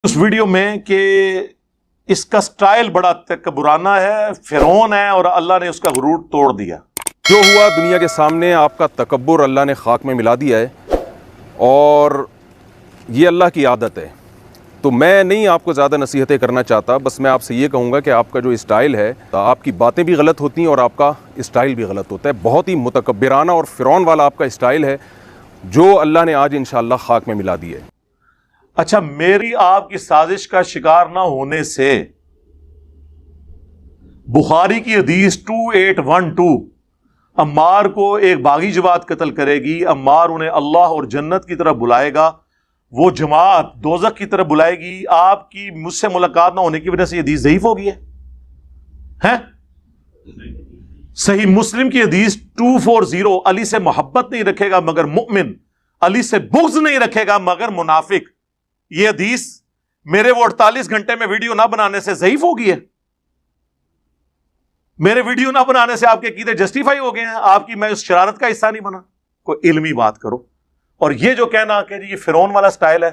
اس video میں کہ اس کا سٹائل بڑا تکبرانہ ہے، فرعون ہے اور اللہ نے اس کا غرور توڑ دیا۔ جو ہوا دنیا کے سامنے آپ کا تکبر اللہ نے خاک میں ملا دیا ہے، اور یہ اللہ کی عادت ہے۔ تو میں نہیں آپ کو زیادہ نصیحتیں کرنا چاہتا، بس میں آپ سے یہ کہوں گا کہ آپ کا جو اسٹائل ہے، آپ کی باتیں بھی غلط ہوتی ہیں اور آپ کا اسٹائل بھی غلط ہوتا ہے۔ بہت ہی متکبرانہ اور فرعون والا آپ کا اسٹائل ہے، جو اللہ نے آج انشاءاللہ خاک میں ملا دی ہے۔ اچھا، میری آپ کی سازش کا شکار نہ ہونے سے بخاری کی حدیث 2812 عمار کو ایک باغی جماعت قتل کرے گی، عمار انہیں اللہ اور جنت کی طرف بلائے گا، وہ جماعت دوزخ کی طرف بلائے گی۔ آپ کی مجھ سے ملاقات نہ ہونے کی وجہ سے یہ حدیث ضعیف ہو گئی ہے؟ صحیح مسلم کی حدیث 240 علی سے محبت نہیں رکھے گا مگر مومن، علی سے بغض نہیں رکھے گا مگر منافق۔ یہ حدیث میرے وہ 48 گھنٹے میں ویڈیو نہ بنانے سے ضعیف ہو گئی ہے؟ میرے ویڈیو نہ بنانے سے آپ کے عقیدے جسٹیفائی ہو گئے ہیں؟ آپ کی میں اس شرارت کا حصہ نہیں بنا؟ کوئی علمی بات کرو۔ اور یہ جو کہنا کہ یہ فرعون والا سٹائل ہے،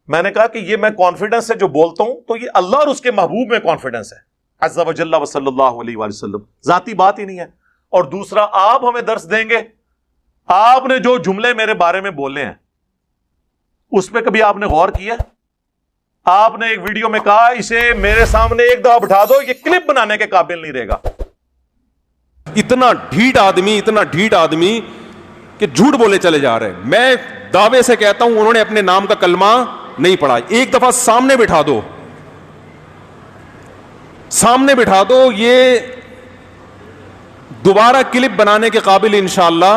میں نے کہا کہ یہ میں کانفیڈنس سے جو بولتا ہوں تو یہ اللہ اور اس کے محبوب میں کانفیڈنس ہے، عز و جل و صلی اللہ علیہ وآلہ وسلم، ذاتی بات ہی نہیں ہے۔ اور دوسرا، آپ ہمیں درس دیں گے؟ آپ نے جو جملے میرے بارے میں بولے ہیں اس پہ کبھی آپ نے غور کیا؟ آپ نے ایک ویڈیو میں کہا اسے میرے سامنے ایک دفعہ بٹھا دو، یہ کلپ بنانے کے قابل نہیں رہے گا۔ اتنا ڈھیٹ آدمی کہ جھوٹ بولے چلے جا رہے ہیں۔ میں دعوے سے کہتا ہوں انہوں نے اپنے نام کا کلمہ نہیں پڑھا۔ ایک دفعہ سامنے بٹھا دو، یہ دوبارہ کلپ بنانے کے قابل انشاءاللہ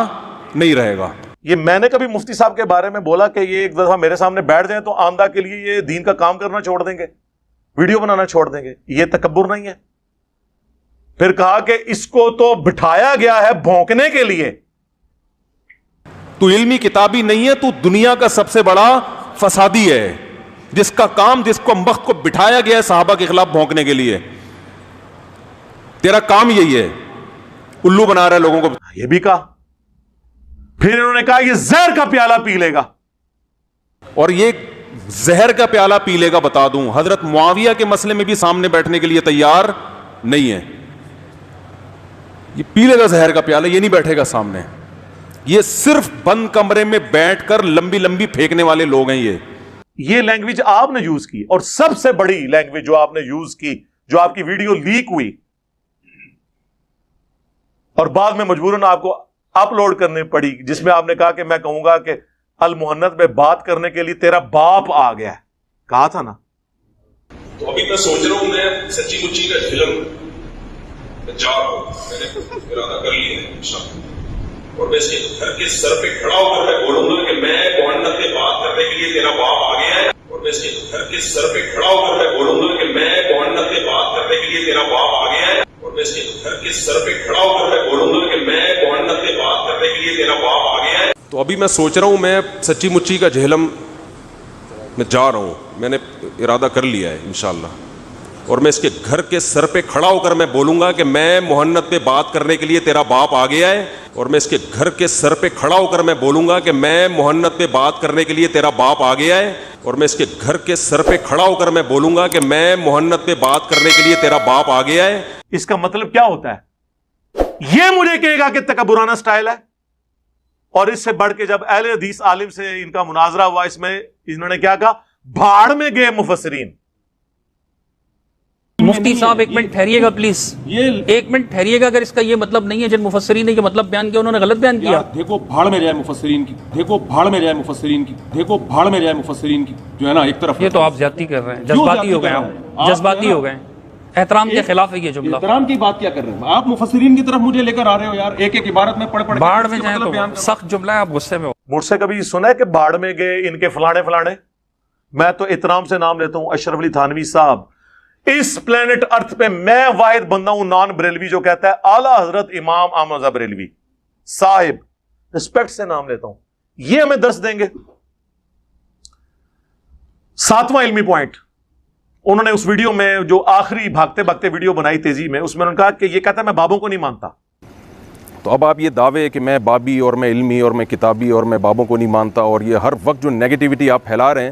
نہیں رہے گا۔ یہ میں نے کبھی مفتی صاحب کے بارے میں بولا کہ یہ ایک دفعہ میرے سامنے بیٹھ جائیں تو آمدہ کے لیے یہ دین کا کام کرنا چھوڑ دیں گے، ویڈیو بنانا چھوڑ دیں گے؟ یہ تکبر نہیں ہے؟ پھر کہا کہ اس کو تو بٹھایا گیا ہے بھونکنے کے لیے۔ تو علمی کتابی نہیں ہے، تو دنیا کا سب سے بڑا فسادی ہے، جس کا کام، جس کو وقت کو بٹھایا گیا ہے صحابہ کے خلاف بھونکنے کے لیے۔ تیرا کام یہی ہے، الو بنا رہا ہے لوگوں کو۔ یہ بھی کہا، پھر انہوں نے کہا یہ زہر کا پیالہ پی لے گا، اور یہ زہر کا پیالہ پی لے گا، بتا دوں حضرت معاویہ کے مسئلے میں بھی سامنے بیٹھنے کے لیے تیار نہیں ہے۔ یہ پی لے گا زہر کا پیالہ، یہ نہیں بیٹھے گا سامنے۔ یہ صرف بند کمرے میں بیٹھ کر لمبی لمبی پھینکنے والے لوگ ہیں۔ یہ لینگویج آپ نے یوز کی، اور سب سے بڑی لینگویج جو آپ نے یوز کی، جو آپ کی ویڈیو لیک ہوئی اور بعد میں مجبوراً آپ کو اپلوڈ کرنی پڑی، جس میں آپ نے کہا کہ میں کہوں گا کہ المحنت میں بات کرنے کے لیے تیرا باپ آ گیا ہے، کہا تھا نا؟ تو ابھی میں سوچ رہا ہوں میں سچی مچی کا فلم جا رہا ہوں، میں نے ارادہ کر لیا ہے انشاءاللہ، اور میں اس کے گھر کے سر پہ کھڑا ہو کر میں بولوں گا کہ میں محنت میں بات کرنے کے لیے تیرا باپ آ گیا ہے، اور میں اس کے گھر کے سر پہ کھڑا ہو کر میں بولوں گا کہ میں محنت میں بات کرنے کے لیے تیرا باپ آ گیا ہے، اور میں اس کے گھر کے سر پہ کھڑا ہو کر میں بولوں گا کہ میں محنت میں بات کرنے کے لیے تیرا باپ آ گیا ہے۔ تو ابھی میں سوچ رہا ہوں میں سچی مچی کا جہلم میں جا رہا ہوں، میں نے ارادہ کر لیا ہے انشاءاللہ، اور میں اس کے گھر کے سر پہ کھڑا ہو کر میں بولوں گا کہ میں محنت میں بات کرنے کے لیے تیرا باپ آ گیا ہے، اور میں اس کے گھر کے سر پہ کھڑا ہو کر میں بولوں گا کہ میں محنت میں بات کرنے کے لیے تیرا باپ آ گیا ہے، اور میں اس کے گھر کے سر پہ کھڑا ہو کر میں بولوں گا کہ میں محنت میں بات کرنے کے لیے تیرا باپ آ گیا ہے۔ اس کا مطلب کیا ہوتا ہے؟ یہ مجھے کہے گا کہ تکبرانہ سٹائل ہے؟ اور اس سے بڑھ کے جب اہل حدیث عالم سے ان کا مناظرہ ہوا، اس میں انہوں نے کیا کہا؟ بھاڑ میں گئے مفسرین۔ مفتی صاحب ایک منٹ ٹھہریے گا پلیز، ایک منٹ ٹھہریے گا۔ اگر اس کا یہ مطلب نہیں ہے جن مفسرین نے یہ مطلب بیان کیا انہوں نے غلط بیان کیا۔ دیکھو بھاڑ میں جائے مفسرین کی، دیکھو بھاڑ میں جائے مفسرین کی، دیکھو بھاڑ میں جائے مفسرین کی، جو ہے نا ایک طرف۔ یہ تو آپ زیادتی کر رہے ہیں، جذباتی ہو گئے آپ، جذباتی ہو گئے ہیں، احترام کے خلاف ہے یہ جملہ۔ احترام کی بات کیا کر رہے ہیں آپ؟ مفسرین کی طرف مجھے لے کر آ رہے ہو یار، ایک ایک عبارت میں پڑھ پڑھ۔ باڑ میں جائیں تو سخت جملہ ہے، آپ غصے میں ہو۔ مجھ سے کبھی سنا ہے کہ بھاڑ میں گئے ان کے فلانے فلانے؟ میں تو احترام سے نام لیتا ہوں اشرف علی تھانوی صاحب۔ اس پلینٹ ارتھ پہ میں واحد بندہ ہوں نان بریلوی جو کہتا ہے اعلیٰ حضرت امام احمد رضا بریلوی صاحب، رسپیکٹ سے نام لیتا ہوں۔ یہ ہمیں درس دیں گے۔ 7واں علمی پوائنٹ، انہوں نے اس ویڈیو میں جو آخری بھاگتے بھاگتے ویڈیو بنائی تیزی میں، اس میں انہوں نے کہا کہ یہ کہتا ہے میں بابوں کو نہیں مانتا۔ تو اب آپ یہ دعوے کہ میں بابی اور میں علمی اور میں کتابی اور میں بابوں کو نہیں مانتا، اور یہ ہر وقت جو نیگیٹیوٹی آپ پھیلا رہے ہیں،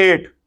8,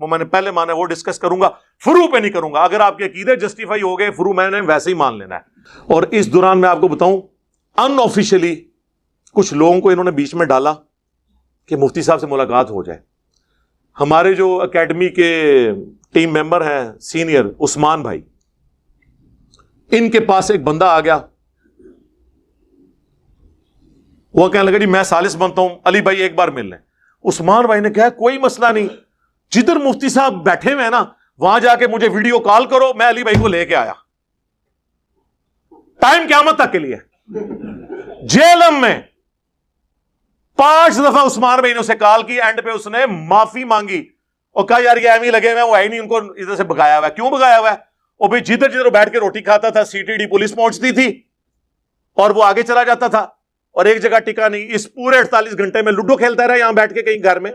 وہ میں نے پہلے مانا ہے، وہ ڈسکس کروں گا، فرو پہ نہیں کروں گا. اگر آپ کے عقیدے جسٹیفائی ہو گئے، فرو میں نے ویسے ہی مان لینا ہے. اور اس دوران میں آپ کو بتاؤں، ان آفیشلی کچھ لوگوں کو انہوں نے بیچ میں ڈالا کہ مفتی صاحب سے ملاقات ہو جائے. ہمارے جو اکیڈمی کے ٹیم ممبر ہیں سینئر عثمان بھائی، ان کے پاس ایک بندہ آ گیا، وہ کہنے لگا جی میں ثالث بنتا ہوں، علی بھائی ایک بار مل لیں. عثمان بھائی نے کہا کوئی مسئلہ نہیں، جدھر مفتی صاحب بیٹھے ہوئے ہیں نا وہاں جا کے مجھے ویڈیو کال کرو، میں علی بھائی کو لے کے آیا. ٹائم قیامت تک کے لیے. جیلم میں 5 دفعہ عثمان بھائی نے اسے کال کی، اینڈ پہ اس نے معافی مانگی اور کہا یار یہ ایویں لگے ہوئے وہ ہے نہیں، ان کو ادھر سے بگایا ہوا ہے. کیوں بگایا ہوا ہے؟ اور بھائی جدھر جدھر بیٹھ کے روٹی کھاتا تھا سی ٹی ڈی پولیس پہنچتی تھی اور وہ آگے چلا جاتا تھا اور ایک جگہ ٹکا نہیں. اس پورے 48 گھنٹے میں لوڈو کھیلتا رہا یہاں بیٹھ کے کہیں گھر میں.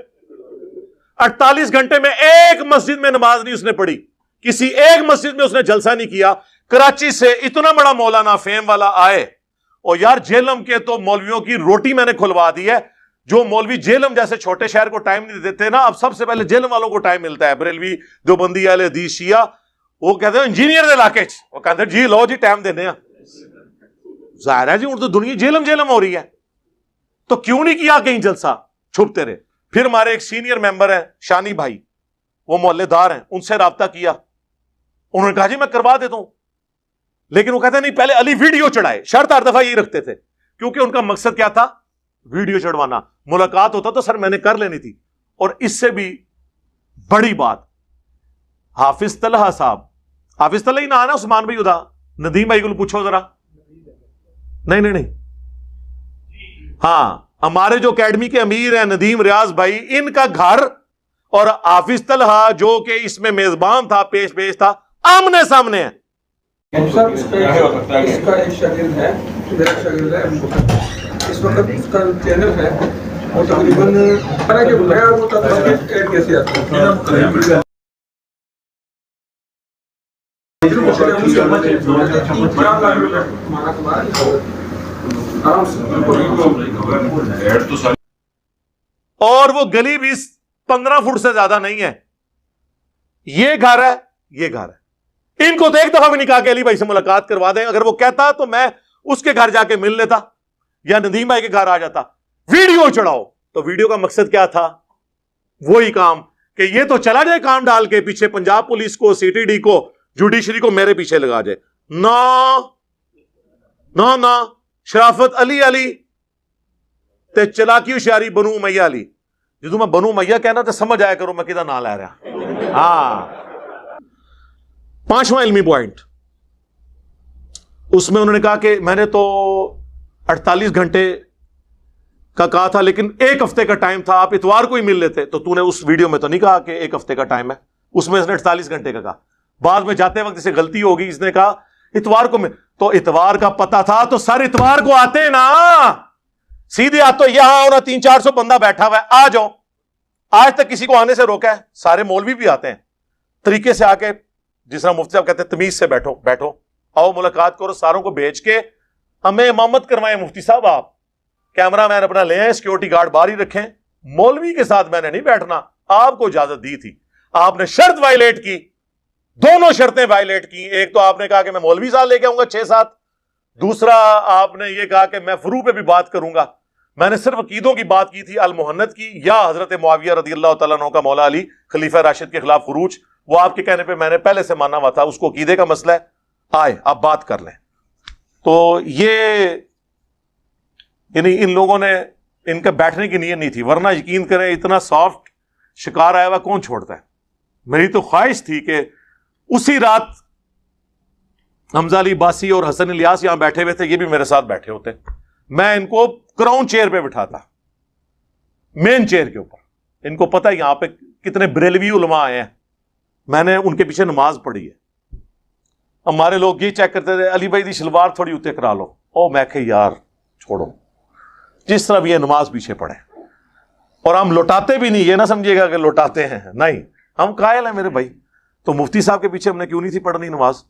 48 گھنٹے میں ایک مسجد میں نماز نہیں اس نے پڑھی، کسی ایک مسجد میں اس نے جلسہ نہیں کیا. کراچی سے اتنا بڑا مولانا فیم والا آئے، اور یار جیلم کے تو مولویوں کی روٹی میں نے کھلوا دی ہے. جو مولوی جیلم جیسے چھوٹے شہر کو ٹائم نہیں دیتے نا، اب سب سے پہلے جیلم والوں کو ٹائم ملتا ہے. بریلوی، دیوبندی، اہل حدیث، شیعہ، وہ کہتے ہیں انجینئر دے علاقے وہ کہتے ہیں جی لو جی ٹائم دینے ہیں. ظاہر ہے جی اردو دنیا جیلم جیلم ہو رہی ہے، تو کیوں نہیں کیا کہیں جلسہ، چھپتے رہے. پھر ہمارے ایک سینئر ممبر ہیں شانی بھائی، وہ محلے دار ہیں، ان سے رابطہ کیا، انہوں نے کہا جی میں کروا دیتا ہوں. لیکن وہ کہتے ہیں نہیں پہلے علی ویڈیو چڑھائے. شرط ہر دفعہ یہی رکھتے تھے کیونکہ ان کا مقصد کیا تھا؟ ویڈیو چڑھوانا. ملاقات ہوتا تو سر میں نے کر لینی تھی. اور اس سے بھی بڑی بات، حافظ طلحہ صاحب، حافظ طلحہ ہی نہ آنا، عثمان بھائی ادا، ندیم بھائی کو پوچھو ذرا. نہیں ہاں ہمارے جو اکیڈمی کے امیر ہیں ندیم ریاض بھائی، ان کا گھر اور حافظ طلحہ جو کہ اس میں میزبان تھا، پیش تھا، آمنے سامنے ہے. سر اس کا ایک شاگرد ہے، میرا شاگرد ہے، اس وقت اس کا چینل ہے وہ تقریباً وہ ایڈ کیسے آتا ہے. اور وہ گلی بھی 15 فٹ سے زیادہ نہیں ہے. یہ گھر ہے، یہ گھر ہے. ان کو تو ایک دفعہ بھی نہیں کہا کہ علی بھائی سے ملاقات کروا دیں. اگر وہ کہتا تو میں اس کے گھر جا کے مل لیتا یا ندیم بھائی کے گھر آ جاتا. ویڈیو چڑھاؤ. تو ویڈیو کا مقصد کیا تھا؟ وہی کام کہ یہ تو چلا جائے کام ڈال کے پیچھے پنجاب پولیس کو، سی ٹی ڈی کو، جوڈیشری کو میرے پیچھے لگا جائے. نہ شرافت علی تے چلاکی ہوشیاری بنو امیہ علی. جدو میں بنو امیہ کہنا تو سمجھ آیا کرو میں کدھر نہ لے رہا. ہاں 5واں علمی پوائنٹ، اس میں انہوں نے کہا کہ میں نے تو 48 گھنٹے کا کہا تھا لیکن 1 ہفتے کا ٹائم تھا، آپ اتوار کو ہی مل لیتے. تو تو نے اس ویڈیو میں تو نہیں کہا کہ 1 ہفتے کا ٹائم ہے، اس میں اس نے 48 گھنٹے کا کہا. بعد میں جاتے وقت اسے غلطی ہوگی، اس نے کہا اتوار کو تو اتوار کا پتا تھا تو سر اتوار کو آتے نا، سیدھے آتے تو یہاں ہونا 300-400 بندہ بیٹھا ہوا ہے، آ جاؤ. آج تک کسی کو آنے سے روکا ہے؟ سارے مولوی بھی آتے ہیں طریقے سے آ کے، جس طرح مفتی صاحب کہتے ہیں تمیز سے بیٹھو آؤ ملاقات کرو. ساروں کو بھیج کے ہمیں امامت کروائیں مفتی صاحب، آپ کیمرہ مین اپنا لے آئیں، سیکورٹی گارڈ باہر ہی رکھیں. مولوی کے ساتھ میں نے نہیں بیٹھنا. آپ کو اجازت دی تھی، آپ نے شرط وائلیٹ کی، دونوں شرطیں وائلیٹ کی. ایک تو آپ نے کہا کہ میں مولوی صاحب لے کے آؤں گا 6-7، دوسرا آپ نے یہ کہا کہ میں فروع پہ بھی بات کروں گا. میں نے صرف عقیدوں کی بات کی تھی، المحنت کی یا حضرت معاویہ رضی اللہ تعالیٰ عنہ کا مولا علی خلیفہ راشد کے خلاف خروج، وہ آپ کے کہنے پہ میں نے پہلے سے مانا ہوا تھا. اس کو عقیدے کا مسئلہ ہے، آئے آپ بات کر لیں. تو یہ یعنی ان لوگوں نے، ان کا بیٹھنے کی نیت نہیں تھی، ورنہ یقین کریں اتنا سافٹ شکار آیا ہوا کون چھوڑتا ہے. میری تو خواہش تھی کہ اسی رات حمزہ علی باسی اور حسن الیاس یہاں بیٹھے ہوئے تھے، یہ بھی میرے ساتھ بیٹھے ہوتے، میں ان کو کراؤن چیئر پہ بٹھاتا، مین چیئر کے اوپر. ان کو پتہ ہے یہاں پہ کتنے بریلوی علماء آئے ہیں، میں نے ان کے پیچھے نماز پڑھی ہے. ہمارے لوگ یہ چیک کرتے تھے علی بھائی دی شلوار تھوڑی اتنے کرا لو. او میں کہ یار چھوڑو، جس طرح بھی یہ نماز پیچھے پڑھے. اور ہم لوٹاتے بھی نہیں، یہ نہ سمجھیے گا کہ لوٹاتے ہیں، نہیں، ہم قائل ہیں میرے بھائی. تو مفتی صاحب کے پیچھے ہم نے کیوں نہیں تھی پڑھنی نماز؟